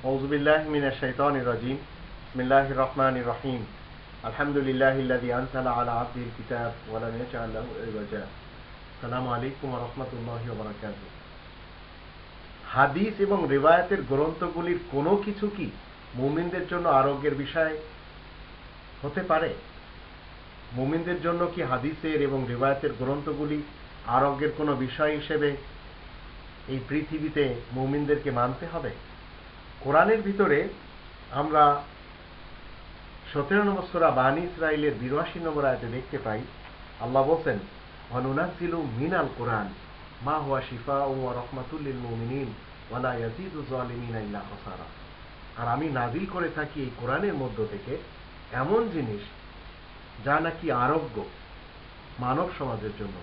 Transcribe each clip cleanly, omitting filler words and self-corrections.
أعوذ بالله من الشيطان الرجيم بسم الله الرحمن الرحيم الحمد لله الذي أنزل على عبده الكتاب ولم يجعل له عوجا السلام عليكم ورحمة الله وبركاته হাদিস এবং রিওয়ায়াতের গ্রন্থগুলির কোনো কিছু কি মুমিনদের জন্য আরোগ্যের বিষয় হতে পারে? মুমিনদের জন্য কি হাদিসের এবং রিওয়ায়াতের গ্রন্থগুলি আরোগ্যের কোনো বিষয় হিসেবে এই পৃথিবীতে মুমিনদেরকে মানতে হবে? কোরআনের ভিতরে আমরা 17 নম্বর সূরা বানী ইসরাঈলের 82 নম্বর আয়াতে দেখতে পাই, আল্লাহ বলেন, ওয়ানুনাজ্জিলু মিনাল কোরআন মা হুয়া শিফাউন ওয়া রাহমাতুল লিল মুমিনিন ওয়া লা ইয়াজিদু যালিমিনা ইল্লা খাসারা। আর আমি নাজিল করে থাকি এই কোরআনের মধ্য থেকে এমন জিনিস যা নাকি আরোগ্য মানব সমাজের জন্য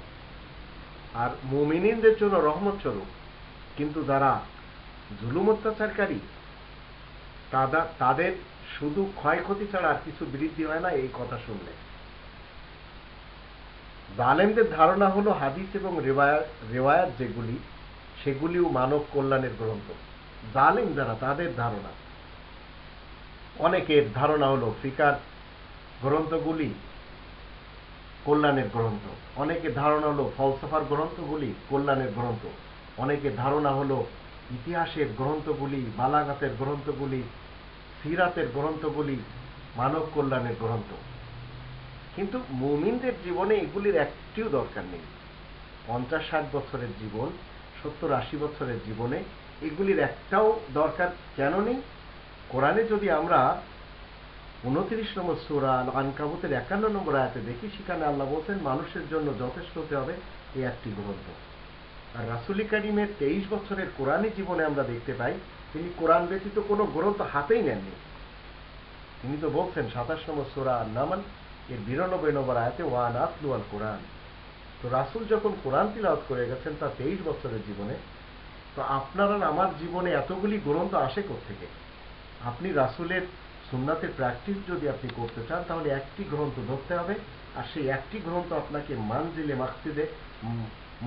আর মুমিনিনদের জন্য রহমত স্বরূপ। কিন্তু যারা জুলুম অত্যাচারকারী তাদের শুধু ক্ষয়ক্ষতি ছাড়া আর কিছু বৃদ্ধি হয় না এই কথা শুনলে। জালেমদের ধারণা হলো হাদিস এবং রিওয়ায়াত যেগুলি সেগুলিও মানব কল্যাণের গ্রন্থ। জালেম যারা তাদের ধারণা, অনেকের ধারণা হলো ফিকার গ্রন্থগুলি কল্যাণের গ্রন্থ, অনেকের ধারণা হলো ফলসফার গ্রন্থগুলি কল্যাণের গ্রন্থ, অনেকের ধারণা হলো ইতিহাসের গ্রন্থগুলি, বালাগাতের গ্রন্থগুলি, সিরাতের গ্রন্থগুলি মানব কল্যাণের গ্রন্থ। কিন্তু মুমিনদের জীবনে এগুলির একটিও দরকার নেই। 50-60 বছরের জীবন, 70-80 বছরের জীবনে এগুলির একটাও দরকার কেন নেই? কোরআনে যদি আমরা 29 নম্বর সূরা আল আনকাবুতের 51 নম্বর আয়াতে দেখি, সেখানে আল্লাহ বলেন মানুষের জন্য যথেষ্ট হতে হবে এই একটি গ্রন্থ। আর রাসূল কারীমের 23 বছরের কোরআনী জীবনে আমরা দেখতে পাই তিনি কোরআন ব্যতীত কোনো গ্রন্থ হাতেই নেননি। তিনি তো বলছেন 27 নম্বর সূরা আন-নামল এর 92 নম্বর আয়াতে, ওয়া নাতলু আল কোরআন। তো রাসূল যখন কোরআন তিলাওয়াত করে গেছেন তার 23 বছরের জীবনে, তো আপনার আর আমার জীবনে এতগুলি গ্রন্থ আসে কোত্থেকে? আপনি রাসূলের সুন্নাতের প্র্যাকটিস যদি আপনি করতে চান তাহলে একটি গ্রন্থ ধরতে হবে, আর সেই একটি গ্রন্থ আপনাকে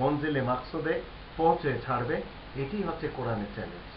মঞ্জিলে মাকসুদে পৌঁছে ছাড়বে। এটি হচ্ছে কোরআনের চ্যালেঞ্জ।